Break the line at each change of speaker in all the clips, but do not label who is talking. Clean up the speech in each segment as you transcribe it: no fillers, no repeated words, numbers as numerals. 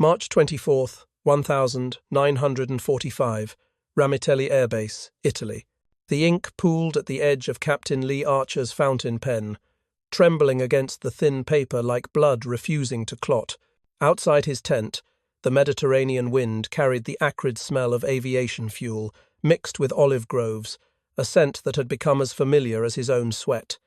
March 24th, 1945, Ramitelli Air Base, Italy. The ink pooled at the edge of Captain Lee Archer's fountain pen, trembling against the thin paper like blood refusing to clot. Outside his tent, the Mediterranean wind carried the acrid smell of aviation fuel, mixed with olive groves, a scent that had become as familiar as his own sweat.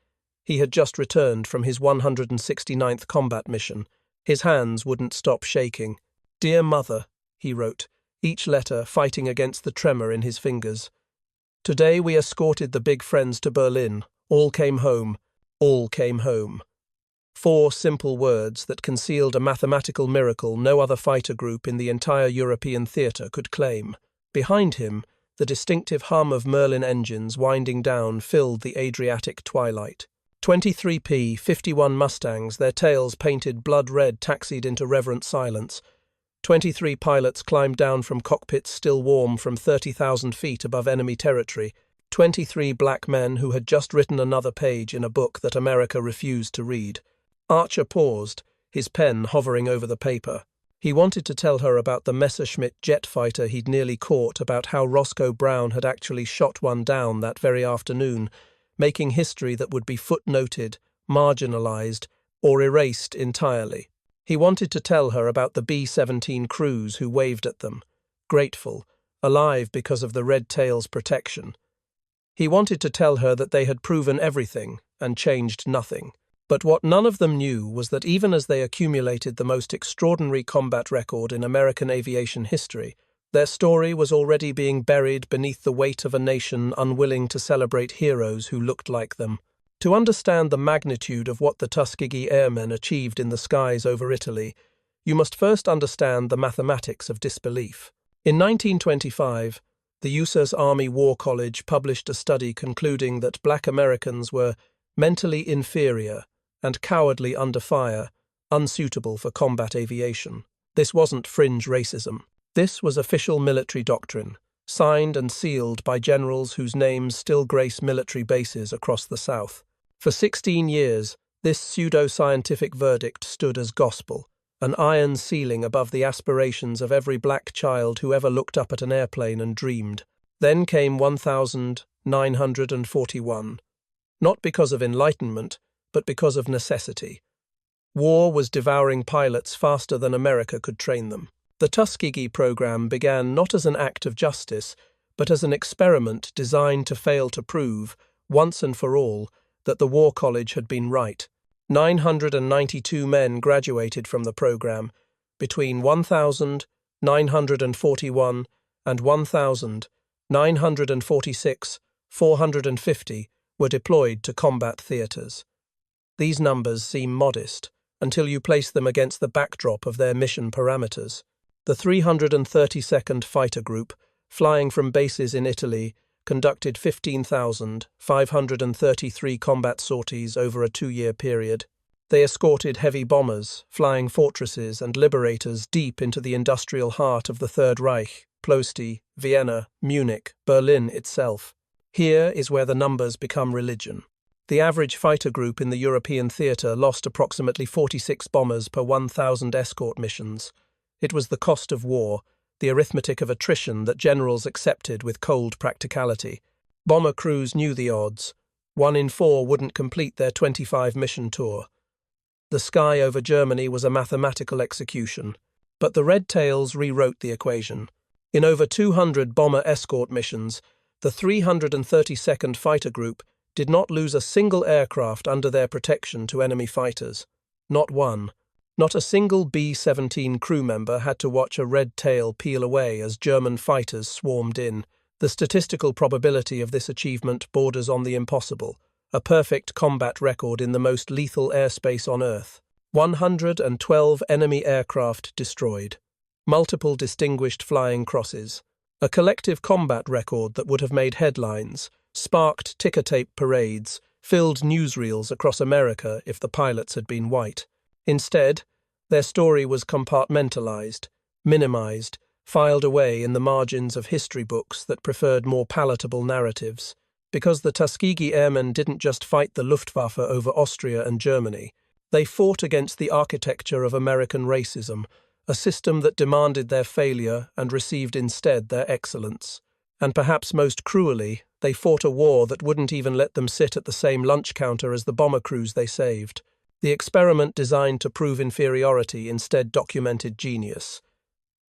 He had just returned from his 169th combat mission. His hands wouldn't stop shaking. "Dear Mother," he wrote, each letter fighting against the tremor in his fingers. "Today we escorted the big friends to Berlin. All came home. All came home." 4 simple words that concealed a mathematical miracle no other fighter group in the entire European theatre could claim. Behind him, the distinctive hum of Merlin engines winding down filled the Adriatic twilight. 23P 51 Mustangs, their tails painted blood-red, taxied into reverent silence. 23 pilots climbed down from cockpits still warm from 30,000 feet above enemy territory. 23 black men who had just written another page in a book that America refused to read. Archer paused, his pen hovering over the paper. He wanted to tell her about the Messerschmitt jet fighter he'd nearly caught, about how Roscoe Brown had actually shot one down that very afternoon, making history that would be footnoted, marginalized, or erased entirely. He wanted to tell her about the B-17 crews who waved at them, grateful, alive because of the red tail's protection. He wanted to tell her that they had proven everything and changed nothing. But what none of them knew was that even as they accumulated the most extraordinary combat record in American aviation history, their story was already being buried beneath the weight of a nation unwilling to celebrate heroes who looked like them. To understand the magnitude of what the Tuskegee Airmen achieved in the skies over Italy, you must first understand the mathematics of disbelief. In 1925, the USA's Army War College published a study concluding that black Americans were mentally inferior and cowardly under fire, unsuitable for combat aviation. This wasn't fringe racism. This was official military doctrine, signed and sealed by generals whose names still grace military bases across the South. For 16 years, this pseudo-scientific verdict stood as gospel, an iron ceiling above the aspirations of every black child who ever looked up at an airplane and dreamed. Then came 1941. Not because of enlightenment, but because of necessity. War was devouring pilots faster than America could train them. The Tuskegee program began not as an act of justice, but as an experiment designed to fail to prove, once and for all, that the War College had been right. 992 men graduated from the program. Between 1,941 and 1,946, 450 were deployed to combat theaters. These numbers seem modest until you place them against the backdrop of their mission parameters. The 332nd Fighter Group, flying from bases in Italy, conducted 15,533 combat sorties over a 2-year period. They escorted heavy bombers, flying fortresses and liberators deep into the industrial heart of the Third Reich, Ploesti, Vienna, Munich, Berlin itself. Here is where the numbers become religion. The average fighter group in the European theatre lost approximately 46 bombers per 1,000 escort missions. It was the cost of war, the arithmetic of attrition that generals accepted with cold practicality. Bomber crews knew the odds. 1 in 4 wouldn't complete their 25-mission tour. The sky over Germany was a mathematical execution, but the red tails rewrote the equation. In over 200 bomber escort missions, the 332nd Fighter Group did not lose a single aircraft under their protection to enemy fighters. Not one. Not a single B-17 crew member had to watch a red tail peel away as German fighters swarmed in. The statistical probability of this achievement borders on the impossible, a perfect combat record in the most lethal airspace on Earth. 112 enemy aircraft destroyed. Multiple distinguished flying crosses. A collective combat record that would have made headlines, sparked ticker-tape parades, filled newsreels across America if the pilots had been white. Instead, their story was compartmentalized, minimized, filed away in the margins of history books that preferred more palatable narratives. Because the Tuskegee Airmen didn't just fight the Luftwaffe over Austria and Germany, they fought against the architecture of American racism, a system that demanded their failure and received instead their excellence. And perhaps most cruelly, they fought a war that wouldn't even let them sit at the same lunch counter as the bomber crews they saved. The experiment designed to prove inferiority instead documented genius.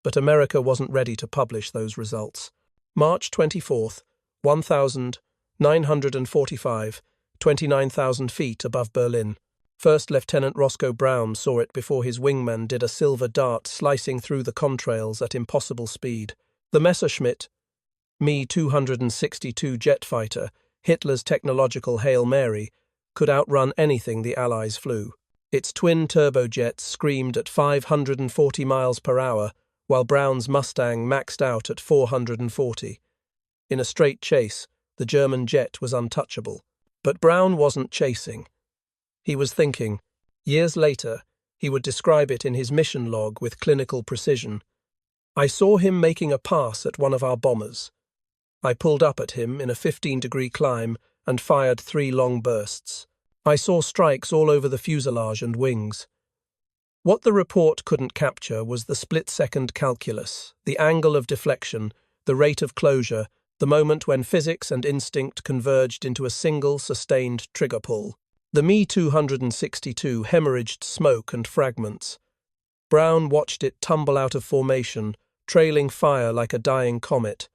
But America wasn't ready to publish those results. March 24th, 1945, 29,000 feet above Berlin. First Lieutenant Roscoe Brown saw it before his wingman did a silver dart slicing through the contrails at impossible speed. The Messerschmitt, Me-262 jet fighter, Hitler's technological Hail Mary, could outrun anything the Allies flew. Its twin turbojets screamed at 540 miles per hour, while Brown's Mustang maxed out at 440. In a straight chase, the German jet was untouchable. But Brown wasn't chasing. He was thinking. Years later, he would describe it in his mission log with clinical precision. I saw him making a pass at one of our bombers. I pulled up at him in a 15-degree climb and fired 3 long bursts. I saw strikes all over the fuselage and wings. What the report couldn't capture was the split-second calculus, the angle of deflection, the rate of closure, the moment when physics and instinct converged into a single, sustained trigger pull. The Me-262 hemorrhaged smoke and fragments. Brown watched it tumble out of formation, trailing fire like a dying comet,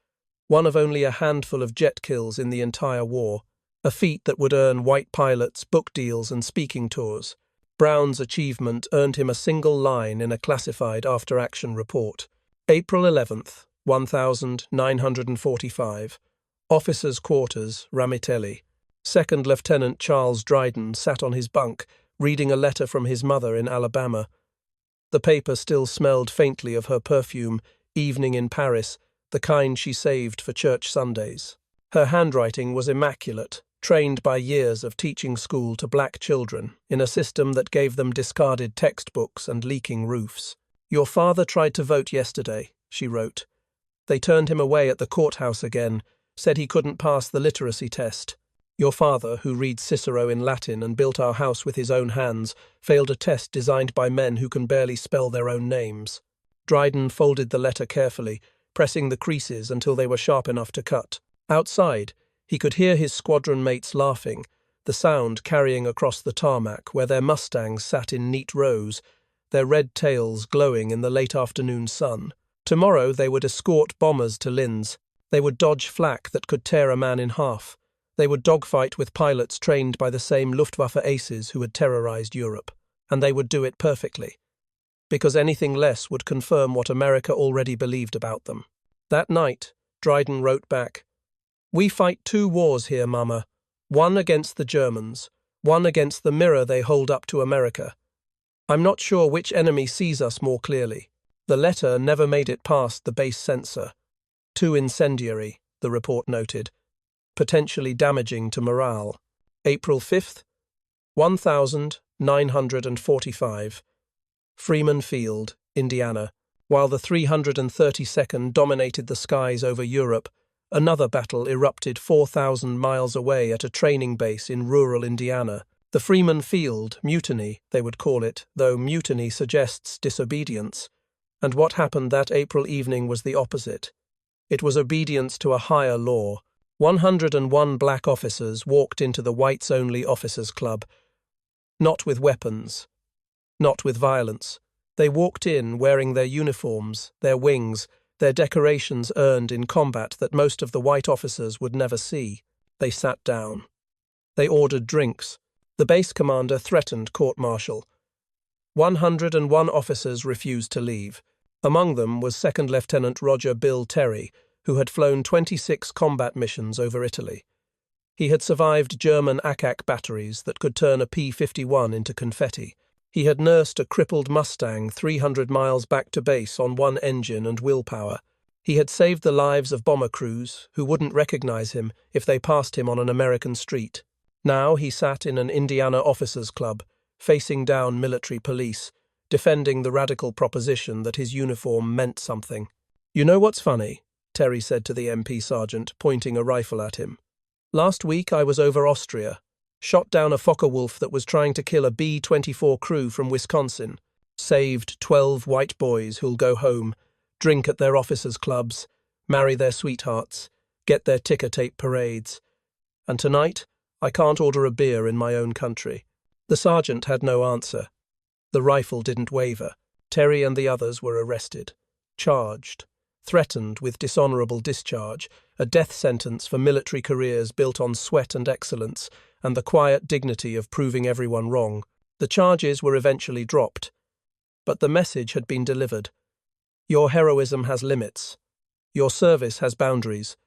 one of only a handful of jet kills in the entire war, a feat that would earn white pilots, book deals and speaking tours. Brown's achievement earned him a single line in a classified after-action report. April 11th, 1945. Officers' Quarters, Ramitelli. Second Lieutenant Charles Dryden sat on his bunk, reading a letter from his mother in Alabama. The paper still smelled faintly of her perfume, Evening in Paris, the kind she saved for church Sundays. Her handwriting was immaculate, trained by years of teaching school to black children in a system that gave them discarded textbooks and leaking roofs. Your father tried to vote yesterday, she wrote. They turned him away at the courthouse again, said he couldn't pass the literacy test. Your father, who reads Cicero in Latin and built our house with his own hands, failed a test designed by men who can barely spell their own names. Dryden folded the letter carefully, pressing the creases until they were sharp enough to cut. Outside, he could hear his squadron mates laughing, the sound carrying across the tarmac where their Mustangs sat in neat rows, their red tails glowing in the late afternoon sun. Tomorrow they would escort bombers to Linz. They would dodge flak that could tear a man in half. They would dogfight with pilots trained by the same Luftwaffe aces who had terrorized Europe. And they would do it perfectly. Because anything less would confirm what America already believed about them. That night, Dryden wrote back, "We fight 2 wars here, Mama. One against the Germans, one against the mirror they hold up to America. I'm not sure which enemy sees us more clearly." The letter never made it past the base censor. Too incendiary, the report noted, potentially damaging to morale. April 5th, 1945. Freeman Field, Indiana. While the 332nd dominated the skies over Europe, another battle erupted 4,000 miles away at a training base in rural Indiana. The Freeman Field Mutiny, they would call it, though mutiny suggests disobedience. And what happened that April evening was the opposite. It was obedience to a higher law. 101 black officers walked into the whites-only officers' club. Not with weapons. Not with violence. They walked in wearing their uniforms, their wings, their decorations earned in combat that most of the white officers would never see. They sat down. They ordered drinks. The base commander threatened court-martial. 101 officers refused to leave. Among them was Second Lieutenant Roger Bill Terry, who had flown 26 combat missions over Italy. He had survived German Ack batteries that could turn a P-51 into confetti. He had nursed a crippled Mustang 300 miles back to base on one engine and willpower. He had saved the lives of bomber crews who wouldn't recognize him if they passed him on an American street. Now he sat in an Indiana officers' club, facing down military police, defending the radical proposition that his uniform meant something. "You know what's funny?" Terry said to the MP sergeant, pointing a rifle at him. "Last week I was over Austria, shot down a Fokker Wolf that was trying to kill a B-24 crew from Wisconsin. Saved 12 white boys who'll go home, drink at their officers' clubs, marry their sweethearts, get their ticker tape parades. And tonight, I can't order a beer in my own country. The sergeant had no answer. The rifle didn't waver. Terry and the others were arrested, charged, threatened with dishonorable discharge, a death sentence for military careers built on sweat and excellence, and the quiet dignity of proving everyone wrong. The charges were eventually dropped, but the message had been delivered. Your heroism has limits. Your service has boundaries.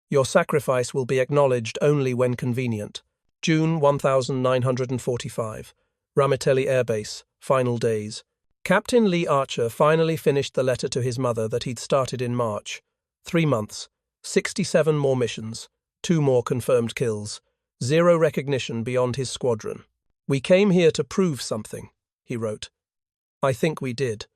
Your sacrifice will be acknowledged only when convenient. June 1945. Ramitelli Air Base, final days. Captain Lee Archer finally finished the letter to his mother that he'd started in March. 3 months, 67 more missions, 2 more confirmed kills, 0 recognition beyond his squadron. We came here to prove something, he wrote. I think we did.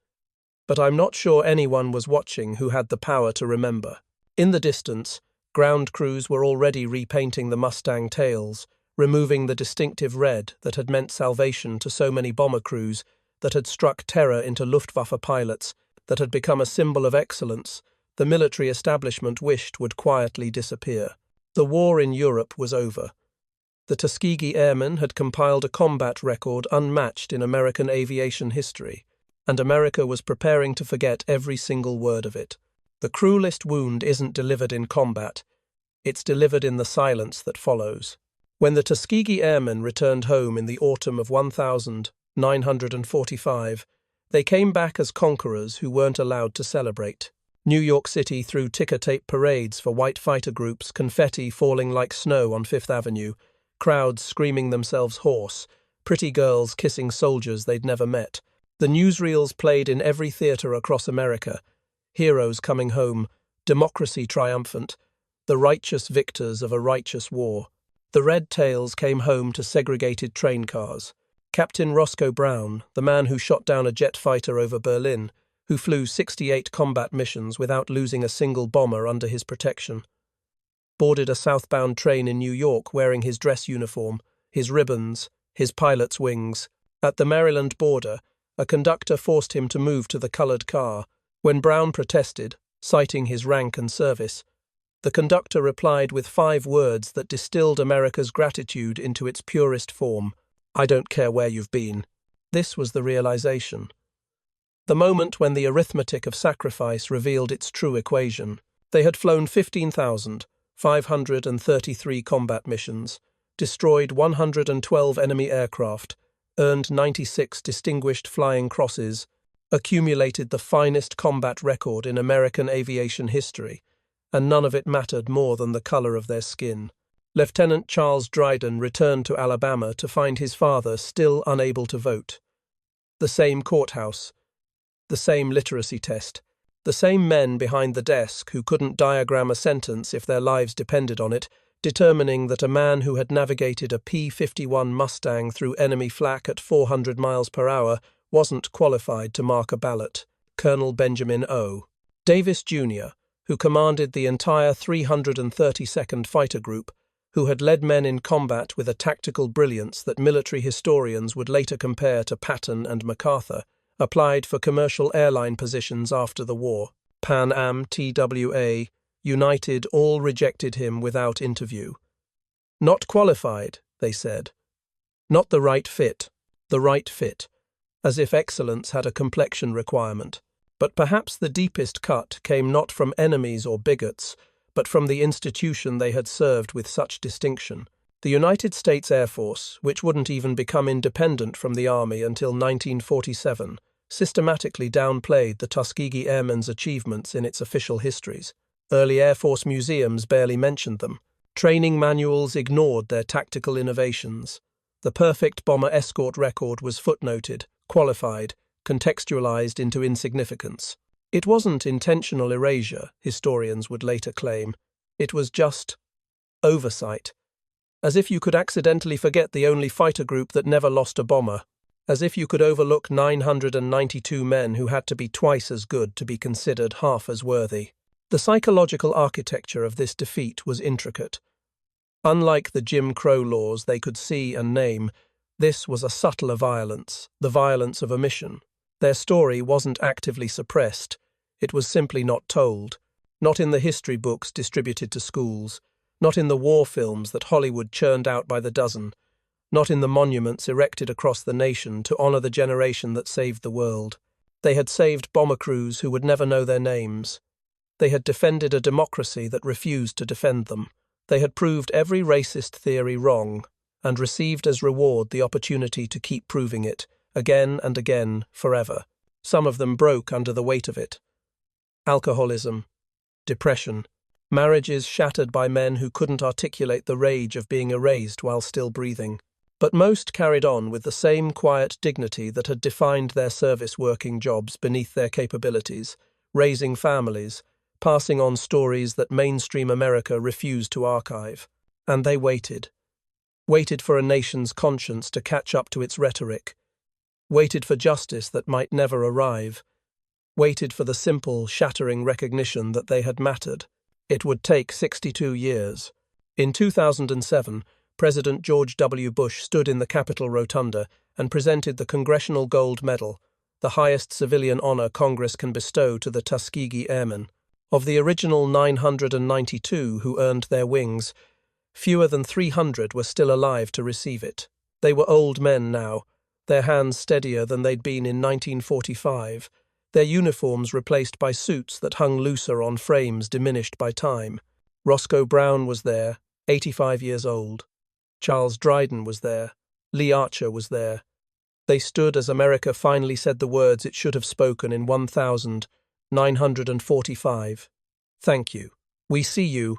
But I'm not sure anyone was watching who had the power to remember. In the distance, ground crews were already repainting the Mustang tails, removing the distinctive red that had meant salvation to so many bomber crews, that had struck terror into Luftwaffe pilots, that had become a symbol of excellence the military establishment wished would quietly disappear. The war in Europe was over. The Tuskegee Airmen had compiled a combat record unmatched in American aviation history, and America was preparing to forget every single word of it. The cruelest wound isn't delivered in combat, it's delivered in the silence that follows. When the Tuskegee Airmen returned home in the autumn of 1945, they came back as conquerors who weren't allowed to celebrate. New York City threw ticker tape parades for white fighter groups, confetti falling like snow on Fifth Avenue, crowds screaming themselves hoarse, pretty girls kissing soldiers they'd never met. The newsreels played in every theater across America, heroes coming home, democracy triumphant, the righteous victors of a righteous war. The red tails came home to segregated train cars. Captain Roscoe Brown, the man who shot down a jet fighter over Berlin, who flew 68 combat missions without losing a single bomber under his protection, boarded a southbound train in New York wearing his dress uniform, his ribbons, his pilot's wings. At the Maryland border, a conductor forced him to move to the colored car. When Brown protested, citing his rank and service, the conductor replied with 5 words that distilled America's gratitude into its purest form: I don't care where you've been. This was the realization. The moment when the arithmetic of sacrifice revealed its true equation. They had flown 15,533 combat missions, destroyed 112 enemy aircraft, earned 96 distinguished flying crosses, accumulated the finest combat record in American aviation history, and none of it mattered more than the color of their skin. Lieutenant Charles Dryden returned to Alabama to find his father still unable to vote. The same courthouse, the same literacy test, the same men behind the desk who couldn't diagram a sentence if their lives depended on it, determining that a man who had navigated a P-51 Mustang through enemy flak at 400 miles per hour wasn't qualified to mark a ballot. Colonel Benjamin O. Davis, Jr., who commanded the entire 332nd Fighter Group, who had led men in combat with a tactical brilliance that military historians would later compare to Patton and MacArthur, applied for commercial airline positions after the war. Pan Am, TWA, United all rejected him without interview. Not qualified, they said. Not the right fit, as if excellence had a complexion requirement. But perhaps the deepest cut came not from enemies or bigots, but from the institution they had served with such distinction. The United States Air Force, which wouldn't even become independent from the Army until 1947, systematically downplayed the Tuskegee Airmen's achievements in its official histories. Early Air Force museums barely mentioned them. Training manuals ignored their tactical innovations. The perfect bomber escort record was footnoted, qualified, contextualized into insignificance. It wasn't intentional erasure, historians would later claim. It was just oversight. As if you could accidentally forget the only fighter group that never lost a bomber. As if you could overlook 992 men who had to be twice as good to be considered half as worthy. The psychological architecture of this defeat was intricate. Unlike the Jim Crow laws they could see and name, this was a subtler violence, the violence of omission. Their story wasn't actively suppressed, it was simply not told. Not in the history books distributed to schools, not in the war films that Hollywood churned out by the dozen, not in the monuments erected across the nation to honor the generation that saved the world. They had saved bomber crews who would never know their names. They had defended a democracy that refused to defend them. They had proved every racist theory wrong, and received as reward the opportunity to keep proving it, again and again, forever. Some of them broke under the weight of it. Alcoholism, depression, marriages shattered by men who couldn't articulate the rage of being erased while still breathing. But most carried on with the same quiet dignity that had defined their service working jobs beneath their capabilities, raising families, passing on stories that mainstream America refused to archive. And they waited. Waited for a nation's conscience to catch up to its rhetoric. Waited for justice that might never arrive. Waited for the simple, shattering recognition that they had mattered. It would take 62 years. In 2007, President George W. Bush stood in the Capitol Rotunda and presented the Congressional Gold Medal, the highest civilian honor Congress can bestow to the Tuskegee Airmen. Of the original 992 who earned their wings, fewer than 300 were still alive to receive it. They were old men now, their hands steadier than they'd been in 1945, their uniforms replaced by suits that hung looser on frames diminished by time. Roscoe Brown was there, 85 years old. Charles Dryden was there. Lee Archer was there. They stood as America finally said the words it should have spoken in 1945. Thank you. We see you.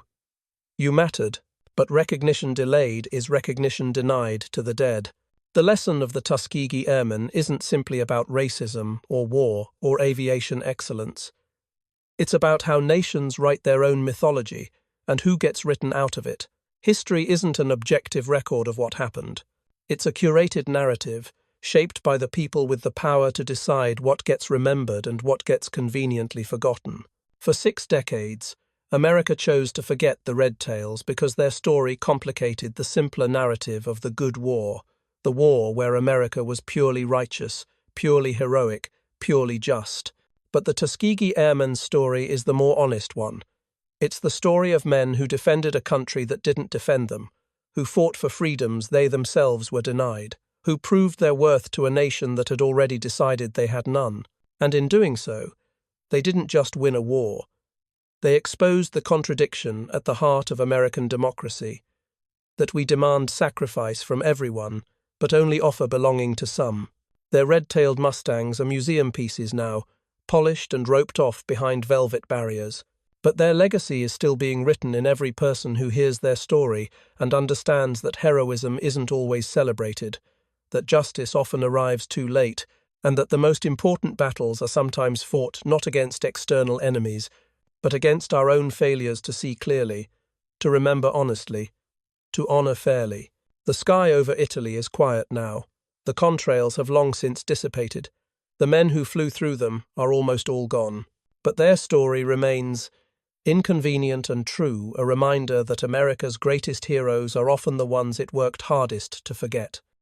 You mattered, but recognition delayed is recognition denied to the dead. The lesson of the Tuskegee Airmen isn't simply about racism or war or aviation excellence. It's about how nations write their own mythology and who gets written out of it. History isn't an objective record of what happened. It's a curated narrative, shaped by the people with the power to decide what gets remembered and what gets conveniently forgotten. For 6 decades, America chose to forget the Red Tails because their story complicated the simpler narrative of the Good War, the war where America was purely righteous, purely heroic, purely just. But the Tuskegee Airmen's story is the more honest one. It's the story of men who defended a country that didn't defend them, who fought for freedoms they themselves were denied, who proved their worth to a nation that had already decided they had none. And in doing so, they didn't just win a war. They exposed the contradiction at the heart of American democracy, that we demand sacrifice from everyone, but only offer belonging to some. Their red-tailed Mustangs are museum pieces now, polished and roped off behind velvet barriers. But their legacy is still being written in every person who hears their story and understands that heroism isn't always celebrated, that justice often arrives too late, and that the most important battles are sometimes fought not against external enemies, but against our own failures to see clearly, to remember honestly, to honor fairly. The sky over Italy is quiet now. The contrails have long since dissipated. The men who flew through them are almost all gone. But their story remains inconvenient and true, a reminder that America's greatest heroes are often the ones it worked hardest to forget.